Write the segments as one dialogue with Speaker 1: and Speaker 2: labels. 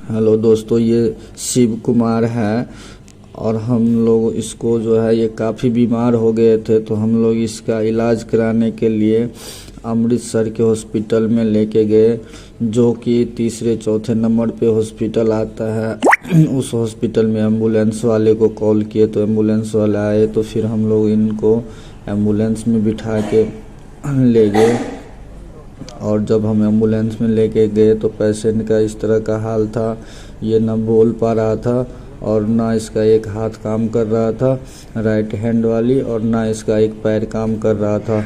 Speaker 1: Hello दोस्तों, ये शिव कुमार है और हम लोग इसको जो है ये काफ़ी बीमार हो गए थे, तो हम लोग इसका इलाज कराने के लिए अमृतसर के हॉस्पिटल में लेके गए, जो कि तीसरे चौथे नंबर पे हॉस्पिटल आता है। उस हॉस्पिटल में एम्बुलेंस वाले को कॉल किए तो एम्बुलेंस वाले आए, तो फिर हम लोग इनको एम्बुलेंस में बिठा के ले गए। और जब हम एम्बुलेंस में लेके गए तो पेशेंट का इस तरह का हाल था, ये ना बोल पा रहा था और ना इसका एक हाथ काम कर रहा था राइट हैंड वाली, और ना इसका एक पैर काम कर रहा था,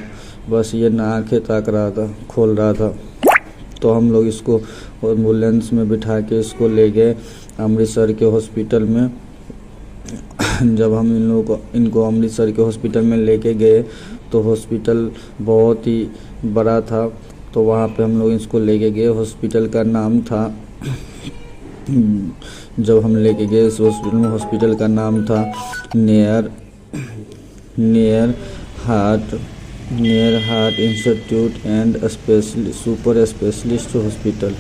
Speaker 1: बस ये ना आंखें ताक रहा था, खोल रहा था। तो हम लोग इसको एम्बुलेंस में बिठा के इसको ले गए अमृतसर के हॉस्पिटल में। जब हम इनको अमृतसर के हॉस्पिटल में लेके गए तो हॉस्पिटल बहुत ही बड़ा था, तो वहाँ पे हम लोग इसको लेके गए। हॉस्पिटल का नाम था, जब हम लेके गए इस हॉस्पिटल में, हॉस्पिटल का नाम था near heart institute and super specialist hospital.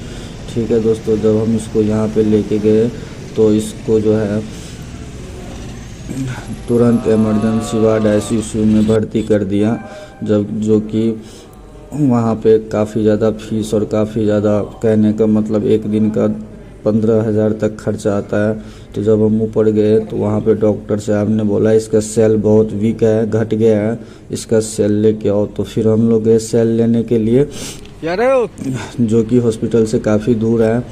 Speaker 1: ठीक है दोस्तों, जब हम इसको यहाँ पे लेके गए तो इसको जो है तुरंत इमरजेंसी वार्ड ICU में भर्ती कर दिया, जो कि वहाँ पे काफ़ी ज़्यादा फीस और काफ़ी ज़्यादा, कहने का मतलब एक दिन का 15,000 तक खर्चा आता है। तो जब हम ऊपर गए तो वहाँ पे डॉक्टर साहब ने बोला इसका सेल बहुत वीक है, घट गया है, इसका सेल लेके आओ। तो फिर हम लोग गए सेल लेने के लिए, जो कि हॉस्पिटल से काफ़ी दूर है।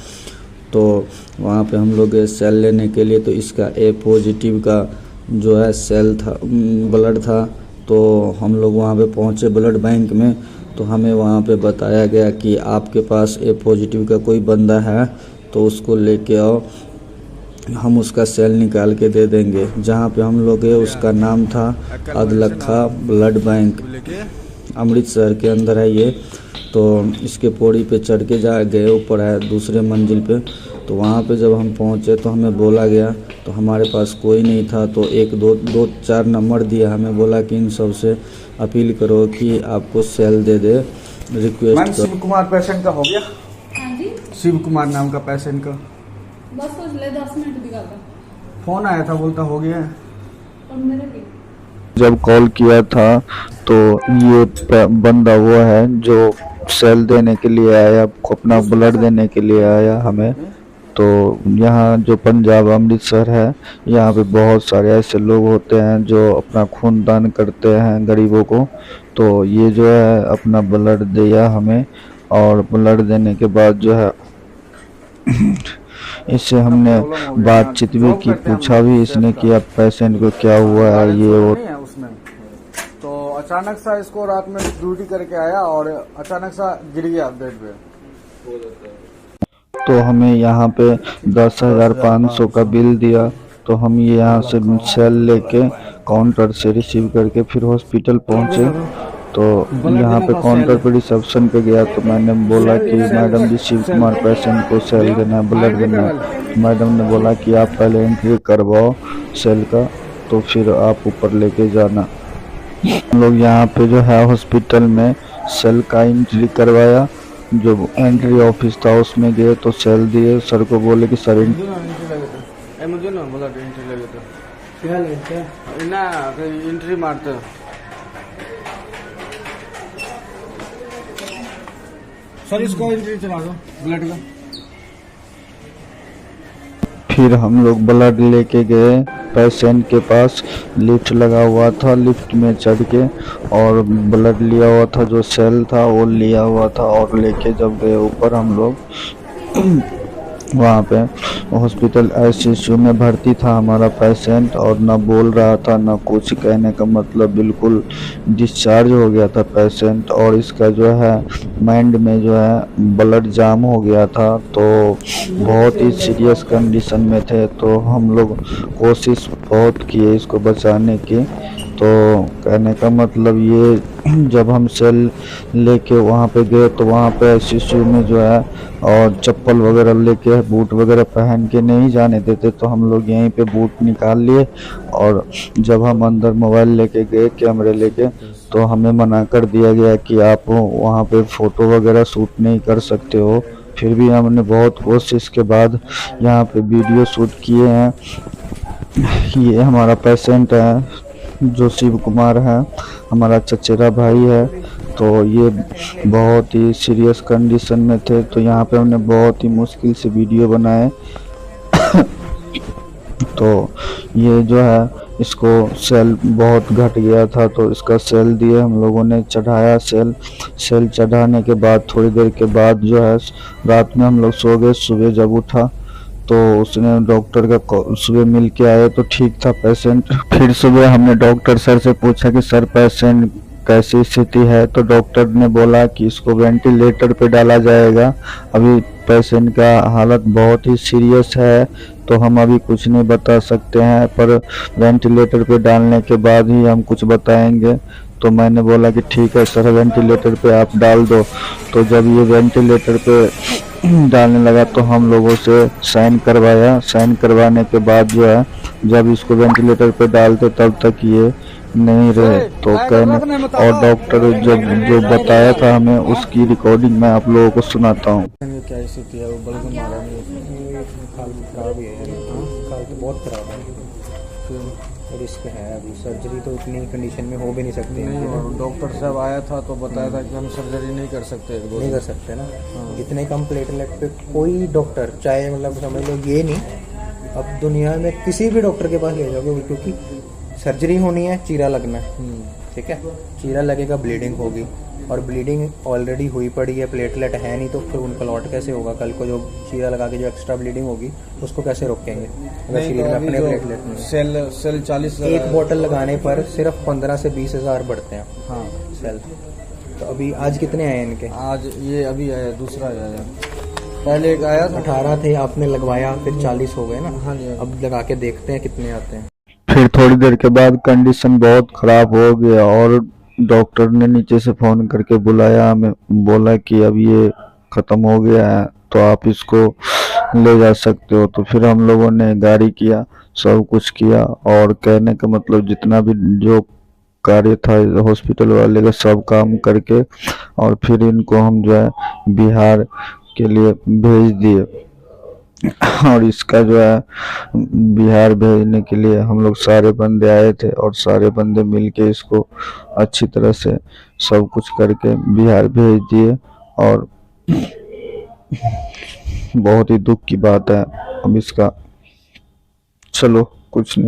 Speaker 1: तो वहाँ पे हम लोग गए सेल लेने के लिए, तो इसका A पॉजिटिव का जो है सेल था, ब्लड था। तो हम लोग वहाँ पे पहुँचे ब्लड बैंक में, तो हमें वहाँ पे बताया गया कि आपके पास A पॉजिटिव का कोई बंदा है तो उसको लेके आओ, हम उसका सेल निकाल के दे देंगे। जहाँ पे हम लोग गए उसका नाम था अदलखा ब्लड बैंक, अमृतसर के अंदर है ये। तो इसके पौड़ी पे चढ़ के गए, ऊपर है दूसरे मंजिल पे। तो वहाँ पे जब हम पहुँचे तो हमें बोला गया, तो हमारे पास कोई नहीं था, तो दो चार नंबर दिया, हमें बोला कि इन सब से अपील करो कि आपको सेल दे दे, रिक्वेस्ट।
Speaker 2: शिव कुमार पेशेंट का हो गया?
Speaker 3: हाँ जी,
Speaker 2: शिव कुमार नाम का पेशेंट का
Speaker 3: बस पिछले 10 मिनट दिखा था।
Speaker 2: फोन आया था, बोलता हो गया।
Speaker 3: और मेरे भी
Speaker 1: जब कॉल किया था तो ये बंदा वो है जो सेल देने के लिए आया, अपना ब्लड देने के लिए आया हमें। तो यहाँ जो पंजाब अमृतसर है, यहाँ पे बहुत सारे ऐसे लोग होते हैं जो अपना खून दान करते हैं गरीबों को। तो ये जो है अपना ब्लड दिया हमें, और ब्लड देने के बाद जो है इससे हमने बातचीत भी की, पूछा भी इसने कि अब पेशेंट को क्या हुआ है ये वो।
Speaker 2: उसमें तो अचानक सा इसको रात में ड्यूटी करके आया और अचानक सा गिर गया बेड पे।
Speaker 1: तो हमें यहाँ पे 10,500 का बिल दिया। तो हम ये यहाँ से सेल लेके काउंटर से रिसीव करके फिर हॉस्पिटल पहुँचे। तो यहाँ पे काउंटर पे रिसेप्शन पे गया, तो मैंने बोला कि मैडम जी शिव कुमार पेशेंट को सेल देना है, ब्लड देना है। मैडम ने बोला कि आप पहले एंट्री करवाओ सेल का, तो फिर आप ऊपर लेके जाना। हम लोग यहाँ पे जो है हॉस्पिटल में सेल का एंट्री करवाया, जो एंट्री ऑफिस था उसमें गए तो सेल दिए। सर को बोले कि सर
Speaker 2: मुझे ना बोला एंट्री लगे तो क्या लगता ना एंट्री मारते। सर इसको एंट्री चला दो ब्लड का।
Speaker 1: फिर हम लोग ब्लड लेके गए पेशेंट के पास, लिफ्ट लगा हुआ था, लिफ्ट में चढ़ के और ब्लड लिया हुआ था, जो सेल था वो लिया हुआ था। और लेके जब गए ऊपर हम लोग वहाँ पे हॉस्पिटल ICU में भर्ती था हमारा पेशेंट, और ना बोल रहा था ना कुछ, कहने का मतलब बिल्कुल डिस्चार्ज हो गया था पेशेंट। और इसका जो है माइंड में जो है ब्लड जाम हो गया था, तो बहुत ही सीरियस कंडीशन में थे। तो हम लोग कोशिश बहुत किए इसको बचाने की। तो कहने का मतलब ये, जब हम सेल लेके वहाँ पे गए तो वहाँ पे ICU में जो है और चप्पल वगैरह लेके, बूट वगैरह पहन के नहीं जाने देते, तो हम लोग यहीं पे बूट निकाल लिए। और जब हम अंदर मोबाइल लेके गए, कैमरे लेके, तो हमें मना कर दिया गया कि आप वहाँ पे फ़ोटो वगैरह शूट नहीं कर सकते हो। फिर भी हमने बहुत कोशिश के बाद यहाँ पे वीडियो शूट किए हैं। ये हमारा पेशेंट है जो शिव कुमार है, हमारा चचेरा भाई है। तो ये बहुत ही सीरियस कंडीशन में थे, तो यहाँ पे हमने बहुत ही मुश्किल से वीडियो बनाए। तो ये जो है इसको सेल बहुत घट गया था, तो इसका सेल दिए हम लोगों ने, चढ़ाया सेल चढ़ाने के बाद थोड़ी देर के बाद जो है रात में हम लोग सो गए। सुबह जब उठा तो उसने डॉक्टर का सुबह मिल के आए तो ठीक था पेशेंट। फिर सुबह हमने डॉक्टर सर से पूछा कि सर पेशेंट कैसी स्थिति है, तो डॉक्टर ने बोला कि इसको वेंटिलेटर पे डाला जाएगा। अभी पेशेंट का हालत बहुत ही सीरियस है, तो हम अभी कुछ नहीं बता सकते हैं, पर वेंटिलेटर पे डालने के बाद ही हम कुछ बताएंगे। तो मैंने बोला कि ठीक है सर, वेंटिलेटर पे आप डाल दो। तो जब ये वेंटिलेटर पे डालने लगा तो हम लोगों से साइन करवाया। साइन करवाने के बाद जो है जब इसको वेंटिलेटर पे डालते तब तक ये नहीं रहे। तो कहने और डॉक्टर जब जो बताया था हमें उसकी रिकॉर्डिंग मैं आप लोगों को सुनाता हूँ।
Speaker 2: क्या स्थिति है? वो बल्कि मारा नहीं,
Speaker 4: खाल खराब ही है, खाल तो बहुत खराब है, रिस्क है। अभी सर्जरी तो इतनी कंडीशन में हो भी नहीं सकती।
Speaker 2: नहीं, और डॉक्टर साहब आया था तो बताया था कि हम सर्जरी नहीं कर सकते,
Speaker 4: नहीं कर सकते ना। इतने कम प्लेटलेट पे कोई डॉक्टर, चाहे मतलब समझ लो ये नहीं, अब दुनिया में किसी भी डॉक्टर के पास ले जाओगे, क्योंकि सर्जरी होनी है, चीरा लगना है, ठीक है, चीरा लगेगा, ब्लीडिंग होगी, और ब्लीडिंग ऑलरेडी हुई पड़ी है, प्लेटलेट है नहीं, तो फिर उनका लॉट कैसे होगा? कल को जो चीरा लगा के जो एक्स्ट्रा ब्लीडिंग होगी उसको कैसे रोकेंगे अगर शरीर में अपने प्लेटलेट नहीं?
Speaker 2: सेल 40
Speaker 4: एक बोतल लगाने पर सिर्फ 15 से 20 हज़ार बढ़ते हैं।
Speaker 2: हाँ
Speaker 4: सेल। तो अभी आज कितने आए इनके?
Speaker 2: आज ये अभी आया, दूसरा आया, पहले एक आया था
Speaker 4: 18 थे, आपने लगवाया, फिर 40 हो गए ना।
Speaker 2: हाँ जी।
Speaker 4: अब लगा के देखते हैं कितने आते हैं।
Speaker 1: फिर थोड़ी देर के बाद कंडीशन बहुत खराब हो गया और डॉक्टर ने नीचे से फोन करके बुलाया हमें, बोला कि अब ये खत्म हो गया है तो आप इसको ले जा सकते हो। तो फिर हम लोगों ने गाड़ी किया, सब कुछ किया, और कहने का मतलब जितना भी जो कार्य था हॉस्पिटल वाले का सब काम करके, और फिर इनको हम जो है बिहार के लिए भेज दिए। और इसका जो है बिहार भेजने के लिए हम लोग सारे बंदे आए थे, और सारे बंदे मिलके इसको अच्छी तरह से सब कुछ करके बिहार भेज दिए। और बहुत ही दुख की बात है अब इसका, चलो कुछ नहीं।